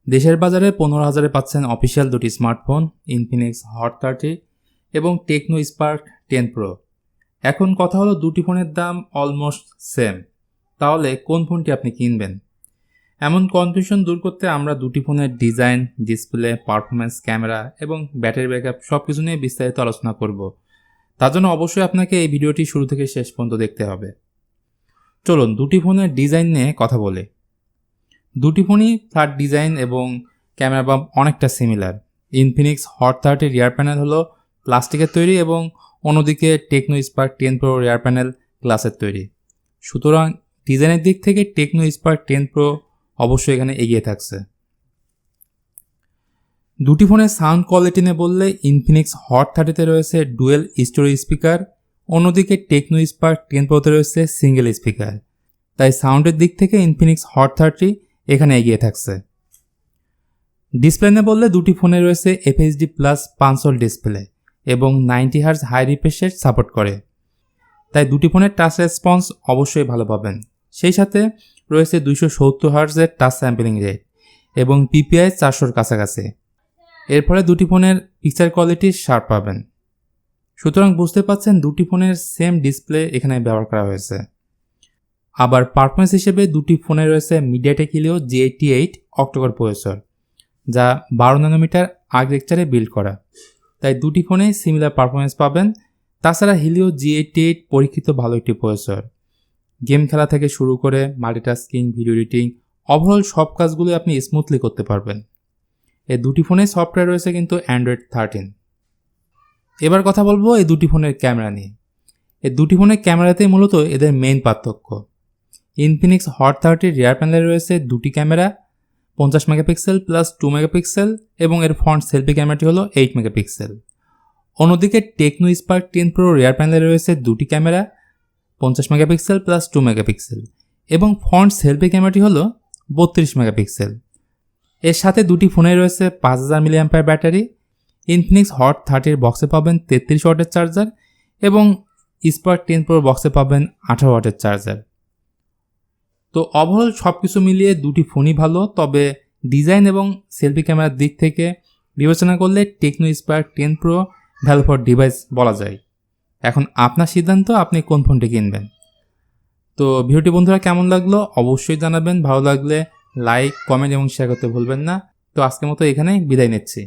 দেশের বাজারে 15,000-এ পাচ্ছেন অফিসিয়াল দুটি স্মার্টফোন ইনফিনিক্স হট 30 এবং টেকনো স্পার্ক 10 প্রো। এখন কথা হলো দুটি ফোনের দাম অলমোস্ট সেম, তাহলে কোন ফোনটি আপনি কিনবেন? এমন কনফিউশন দূর করতে আমরা দুটি ফোনের ডিজাইন, ডিসপ্লে, পারফরম্যান্স, ক্যামেরা এবং ব্যাটারি ব্যাকআপ সব কিছু নিয়ে বিস্তারিত আলোচনা করব। তার জন্য অবশ্যই আপনাকে এই ভিডিওটি শুরু থেকে শেষ পর্যন্ত দেখতে হবে। চলুন দুটি ফোনের ডিজাইন নিয়ে কথা বলি। দুটি ফোনই ফ্ল্যাট ডিজাইন এবং ক্যামেরা বাম্প অনেকটা সিমিলার। ইনফিনিক্স হট 30 রিয়ার প্যানেল হলো প্লাস্টিকের তৈরি এবং অন্যদিকে টেকনো স্পার্ক 10 প্রো রিয়ার প্যানেল গ্লাসের তৈরি। সুতরাং ডিজাইনের দিক থেকে টেকনো স্পার্ক 10 প্রো অবশ্যই এখানে এগিয়ে থাকছে। দুটি ফোনের সাউন্ড কোয়ালিটি নিয়ে বললে ইনফিনিক্স হট 30-তে রয়েছে ডুয়েল স্টোরি স্পিকার, অন্যদিকে টেকনো স্পার্ক 10 প্রোতে রয়েছে সিঙ্গেল স্পিকার। তাই সাউন্ডের দিক থেকে ইনফিনিক্স হট 30 এখানে এগিয়ে থাকছে। ডিসপ্লে নিয়ে বললে দুটি ফোনে রয়েছে FHD+ পাঁচল ডিসপ্লে এবং 90 hertz high refresh rate support করে। তাই দুটি ফোনের টাচ রেসপন্স অবশ্যই ভালো পাবেন। সেই সাথে রয়েছে 270 হার্জের টাচ স্যাম্পলিং রেট এবং PPI 400-র কাছাকাছি। এর ফলে দুটি ফোনের পিকচার কোয়ালিটি শার্প পাবেন। সুতরাং বুঝতে পাচ্ছেন দুটি ফোনের সেম ডিসপ্লে এখানে ব্যবহার করা হয়েছে। আবার পারফরম্যান্স হিসেবে দুটি ফোনে রয়েছে MediaTek Helio G88 octa-core processor, যা 12 ন্যানোমিটার আর্কিটেকচারে বিল্ড করা। তাই দুটি ফোনেই সিমিলার পারফরম্যান্স পাবেন। তাছাড়া হিলিও G88 পরীক্ষিত ভালো একটি প্রসেসর। গেম খেলা থেকে শুরু করে মাল্টিটাস্কিং, ভিডিও এডিটিং, ওভারঅল সব কাজগুলো আপনি স্মুথলি করতে পারবেন। এই দুটি ফোনে সফটওয়্যার রয়েছে কিন্তু অ্যান্ড্রয়েড 13। এবার কথা বলবো এই দুটি ফোনের ক্যামেরা নিয়ে। এই দুটি ফোনের ক্যামেরাতেই মূলত এদের মেইন পার্থক্য। ইনফিনিক্স হট 30 রিয়ার প্যানেলে রয়েছে দুটি ক্যামেরা, 50 মেগাপিক্সেল প্লাস 2 মেগাপিক্সেল এবং এর ফ্রন্ট সেলফি ক্যামেরাটি হলো 8 মেগাপিক্সেল। অন্যদিকে টেকনো স্পার্ক 10 প্রো রিয়ার প্যানেলে রয়েছে দুটি ক্যামেরা, 50 মেগাপিক্সেল প্লাস 2 মেগাপিক্সেল এবং ফ্রন্ট সেলফি ক্যামেরাটি হলো 32 মেগাপিক্সেল। এর সাথে দুটি ফোনে রয়েছে 5000 mAh ব্যাটারি। ইনফিনিক্স হট 30 বক্সে পাবেন 33 ওয়াটের চার্জার এবং স্পার্ক 10 প্রো বক্সে পাবেন 18 ওয়াটের চার্জার। তো ওভারঅল সব কিছু মিলিয়ে দুটি ফোনই ভালো, তবে ডিজাইন এবং সেলফি ক্যামেরার দিক থেকে বিবেচনা করলে Tecno Spark 10 pro value for device বলা যায়। এখন আপনার সিদ্ধান্ত, আপনি কোন ফোনটি কিনবেন। তো ভিডিওটি বন্ধুরা কেমন লাগলো অবশ্যই জানাবেন। ভালো লাগলে লাইক, কমেন্ট এবং শেয়ার করতে ভুলবেন না। তো আজকের মতো এখানেই বিদায় নিচ্ছি।